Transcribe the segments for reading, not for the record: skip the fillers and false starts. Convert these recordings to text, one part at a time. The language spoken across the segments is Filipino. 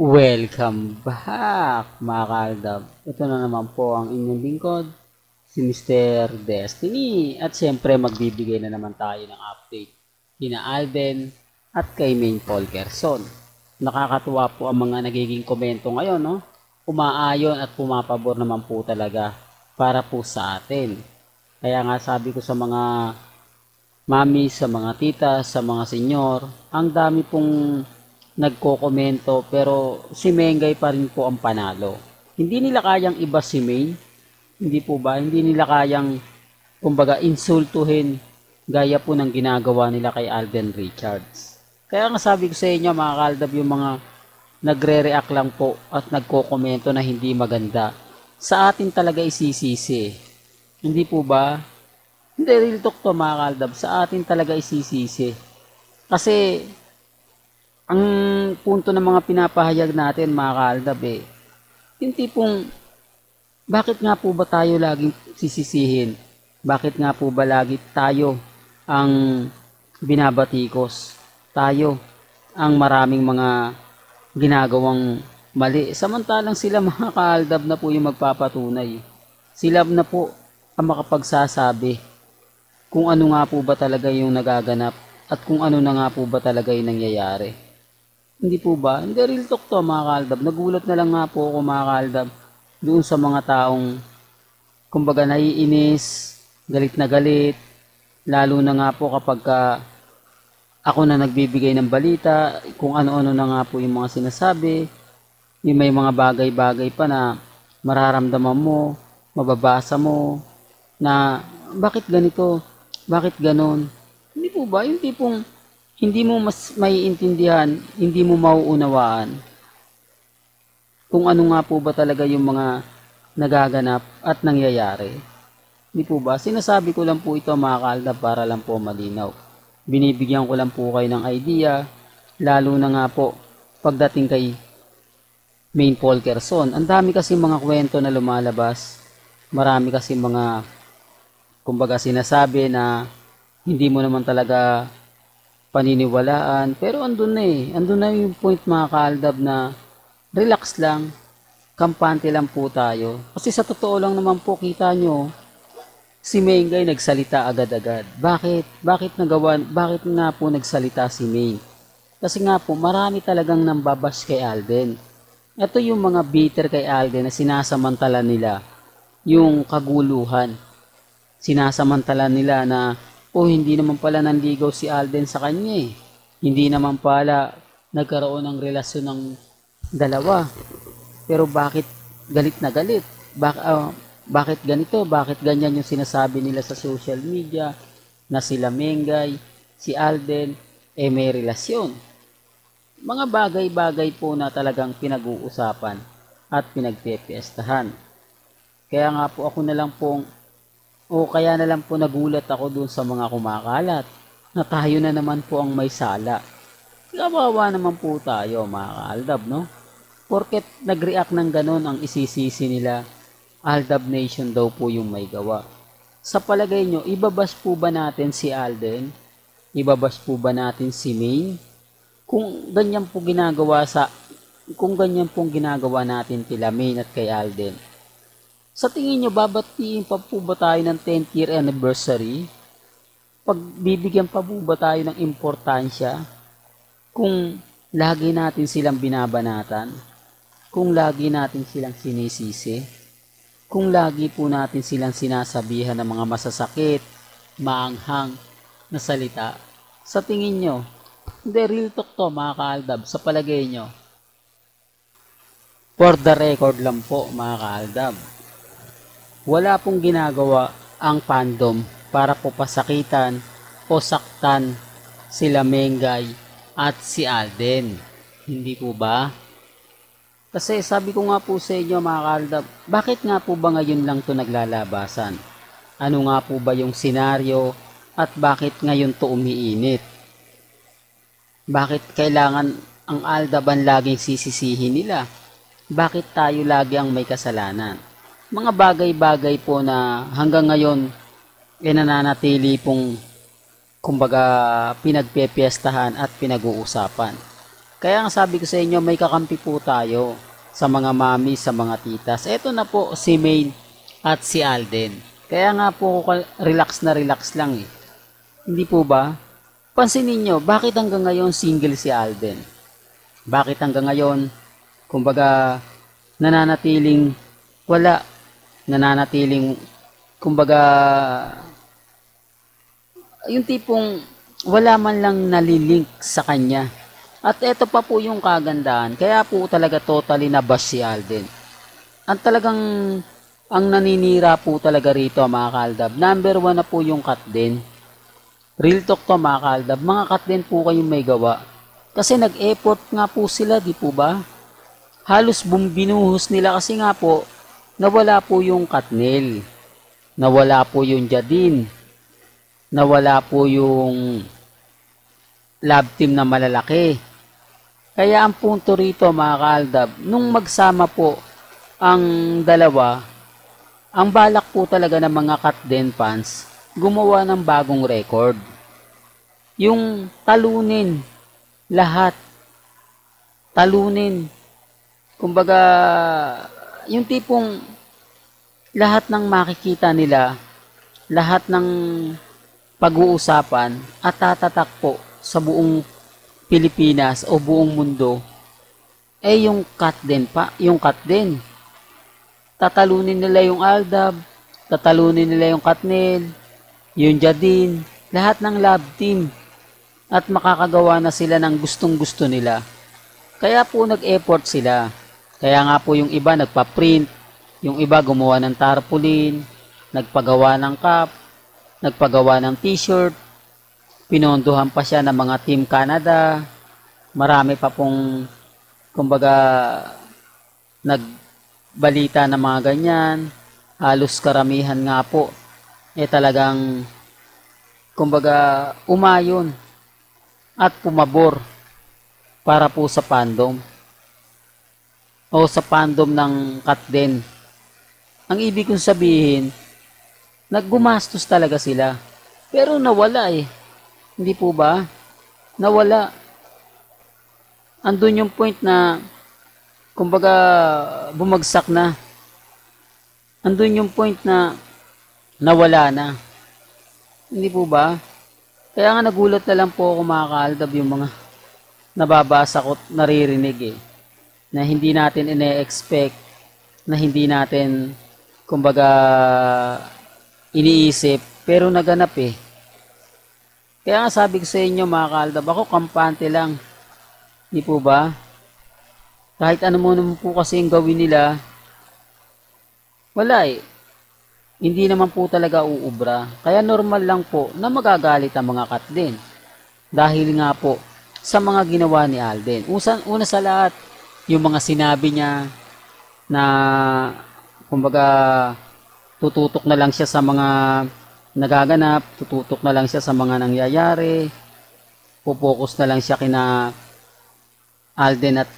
Welcome back mga kaaldab. Ito na naman po ang inyong lingkod, si Mr. Destiny. At syempre magbibigay na naman tayo ng update kina Alden at kay Main Polkerson. Nakakatuwa po ang mga nagiging komento ngayon, no? Umaayon at pumapabor naman po talaga para po sa atin. Kaya nga sabi ko sa mga mami, sa mga tita, sa mga senyor, ang dami pong nagko-komento pero si Mengay pa rin po ang panalo. Hindi nila kayang iba si Main, hindi po ba? Hindi nila kayang kumbaga insultuhin gaya po ng ginagawa nila kay Alden Richards. Kaya nga sabi ko sa inyo mga kaldab, yung mga nagre-react lang po at nagko-komento na hindi maganda, sa atin talaga isisisi. Hindi po ba? Hindi, real talk to mga kaldab, sa atin talaga isisisi. Kasi ang punto ng mga pinapahayag natin mga kaaldab yung tipong bakit nga po ba tayo laging sisisihin? Bakit nga po ba lagi tayo ang binabatikos? Tayo ang maraming mga ginagawang mali. Samantalang sila mga kaaldab na po yung magpapatunay. Sila na po ang makapagsasabi kung ano nga po ba talaga yung nagaganap at kung ano na nga po ba talaga yung nangyayari. Hindi po ba? Hindi, real talk to mga kaaldab. Nagulat na lang nga po ako mga kaaldab doon sa mga taong kumbaga naiinis, galit na galit, lalo na nga po kapag ako na nagbibigay ng balita, kung ano-ano na nga po yung mga sinasabi, yung may mga bagay-bagay pa na mararamdaman mo, mababasa mo, na bakit ganito, bakit ganon. Hindi po ba? Yung tipong hindi mo mas maiintindihan, hindi mo mauunawaan kung ano nga po ba talaga yung mga nagaganap at nangyayari. Hindi po ba? Sinasabi ko lang po ito mga kaaldab para lang po malinaw. Binibigyan ko lang po kayo ng idea, lalo na nga po pagdating kay Main Polkerson. Ang dami kasi mga kwento na lumalabas, marami kasi mga kumbaga sinasabi na hindi mo naman talaga paniniwalaan, pero andun na yung point mga kaaldab na relax lang, kampante lang po tayo. Kasi sa totoo lang naman po kita nyo, si Mengay nagsalita agad-agad. Bakit nga po nagsalita si Main? Kasi nga po, marami talagang nambabash kay Alden. Ito yung mga bitter kay Alden na sinasamantala nila yung kaguluhan. Sinasamantala nila na hindi naman pala nanligaw si Alden sa kanya eh. Hindi naman pala nagkaroon ng relasyon ng dalawa. Pero bakit galit na galit? Bakit ganito? Bakit ganyan yung sinasabi nila sa social media na sila Mengay, si Alden, may relasyon? Mga bagay-bagay po na talagang pinag-uusapan at pinagpepiestahan. Kaya nga po ako na lang pong kaya na lang po nagulat ako dun sa mga kumakalat na tayo na naman po ang may sala. Kawawa naman po tayo mga kaaldab, no? Porket nag-react ng ganon ang isisisi nila, Aldab Nation daw po yung may gawa. Sa palagay nyo, ibabas po ba natin si Alden? Ibabas po ba natin si Main? Kung ganyan pong ginagawa natin kila Main at kay Alden, sa tingin nyo, babatiin pa po ba tayo ng 10th year anniversary? Pagbibigyan pa po ba tayo ng importansya? Kung lagi natin silang binabanatan? Kung lagi natin silang sinisisi? Kung lagi po natin silang sinasabihan ng mga masasakit, maanghang na salita? Sa tingin nyo, hindi, real talk to mga kaaldab, sa palagay nyo. For the record lang po mga kaaldab, wala pong ginagawa ang fandom para po pasakitan o saktan sila Mengay at si Alden. Hindi po ba? Kasi sabi ko nga po sa inyo mga kaaldab, bakit nga po ba ngayon lang to naglalabasan? Ano nga po ba yung senaryo at bakit ngayon to umiinit? Bakit kailangan ang Aldaban laging sisisihin nila? Bakit tayo lagi ang may kasalanan? Mga bagay-bagay po na hanggang ngayon nananatili pong kumbaga pinagpepiestahan at pinag-uusapan. Kaya nga sabi ko sa inyo, may kakampi po tayo sa mga mami, sa mga titas. Eto na po si Maine at si Alden. Kaya nga po relax na relax lang eh. Hindi po ba? Pansinin nyo, bakit hanggang ngayon single si Alden? Bakit hanggang ngayon, kumbaga, nananatiling wala, nananatiling, kumbaga, yung tipong wala man lang nalilink sa kanya. At ito pa po yung kagandahan, kaya po talaga totally nabash si Alden. Ang talagang, ang naninira po talaga rito mga kaaldab, number 1 na po yung cut din. Real talk to mga kaaldab, mga cut din po kayong may gawa. Kasi nag-effort nga po sila, di po ba? Halos binuhos nila kasi nga po, nawala po yung Katnil, nawala po yung Jadine, nawala po yung love team na malalaki. Kaya ang punto rito mga kaaldab, nung magsama po ang dalawa, ang balak po talaga ng mga Katden fans, gumawa ng bagong record. Yung talunin lahat. Talunin. Kumbaga, yung tipong lahat ng makikita nila, lahat ng pag-uusapan at tatatak po sa buong Pilipinas o buong mundo, eh yung cut din pa, yung cut din. Tatalunin nila yung Aldab, tatalunin nila yung Katnil, yung Jadine, lahat ng love team. At makakagawa na sila ng gustong-gusto nila. Kaya po nag-effort sila. Kaya nga po yung iba nagpa-print, yung iba gumawa ng tarpaulin, nagpagawa ng cup, nagpagawa ng t-shirt, pinondohan pa siya ng mga Team Canada, marami pa pong, kumbaga, nagbalita ng mga ganyan, halos karamihan nga po, talagang, kumbaga, umayon at pumabor para po sa fandom o sa fandom ng Katden. Ang ibig kong sabihin, naggumastos talaga sila. Pero nawala eh. Hindi po ba? Nawala. Andun yung point na, kumbaga, bumagsak na. Andun yung point na nawala na. Hindi po ba? Kaya nga nagulat na lang po ako mga kaaldab yung mga nababasa ko, naririnig eh. Na hindi natin ine-expect, na hindi natin, kumbaga, iniisip, pero naganap eh. Kaya nga sabi ko sa inyo mga kaaldab, ako kampante lang. Hindi po ba? Kahit ano mo naman po kasi yung gawin nila, wala eh. Hindi naman po talaga uubra. Kaya normal lang po na magagalit ang mga cut din. Dahil nga po sa mga ginawa ni Alden. Una sa lahat, yung mga sinabi niya na kumbaga tututok na lang siya sa mga nagaganap, tututok na lang siya sa mga nangyayari, pupokus na lang siya kina Alden at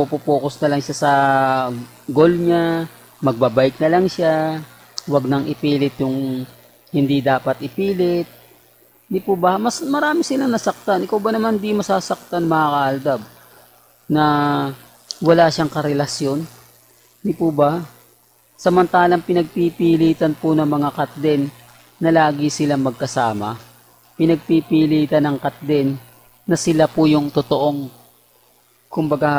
pupokus na lang siya sa goal niya, magbabike na lang siya. Wag nang ipilit yung hindi dapat ipilit. Di po ba? Mas marami silang nasaktan. Ikaw ba naman di masasaktan mga kaaldab na wala siyang karelasyon? Di po ba? Samantalang pinagpipilitan po ng mga Katden na lagi silang magkasama. Pinagpipilitan ng Katden na sila po yung totoong kumbaga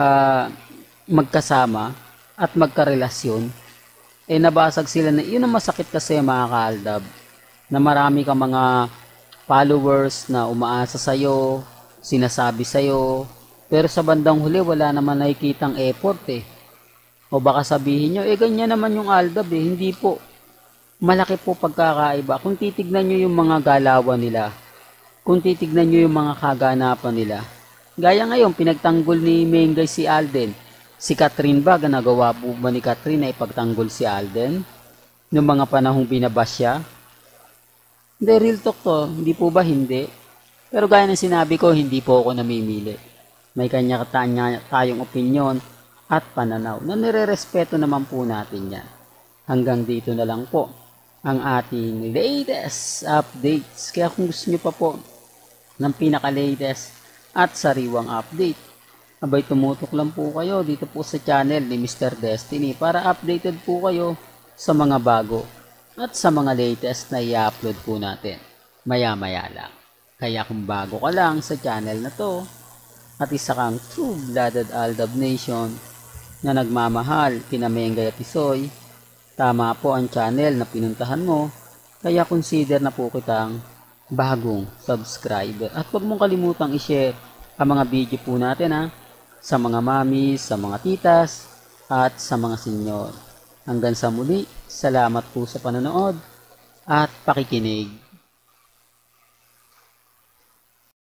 magkasama at magkarelasyon. Nabasag sila na yun ang masakit kasi mga kaaldab na marami kang mga followers na umaasa sa'yo, sinasabi sa'yo, pero sa bandang huli wala naman nakikitang effort eh. O baka sabihin nyo, ganyan naman yung Aldab eh. Hindi po. Malaki po pagkakaiba. Kung titignan nyo yung mga galawan nila, kung titignan nyo yung mga kaganapan nila, gaya ngayon, pinagtanggol ni Mengay si Alden. Si Catherine ba, nagawa po ba ni Catherine na ipagtanggol si Alden? Noong mga panahong binabas siya? Hindi, real talk to. Hindi po ba? Hindi. Pero gaya ng sinabi ko, hindi po ako namimili. May kanya-kanya tayong opinyon at pananaw na nire-respeto naman po natin yan. Hanggang dito na lang po ang ating latest updates. Kaya kung gusto nyo pa po ng pinaka-latest at sariwang update, abay tumutok lang po kayo dito po sa channel ni Mr. Destiny para updated po kayo sa mga bago at sa mga latest na i-upload po natin maya-maya lang. Kaya kung bago ka lang sa channel na to at isa kang true-blooded Aldab Nation na nagmamahal kina Mengay at Isoy, tama po ang channel na pinuntahan mo, kaya consider na po kitang bagong subscriber. At huwag mong kalimutang i-share ang mga video po natin sa mga mamis, sa mga titas, at sa mga senyor. Hanggang sa muli, salamat po sa panonood at pakikinig.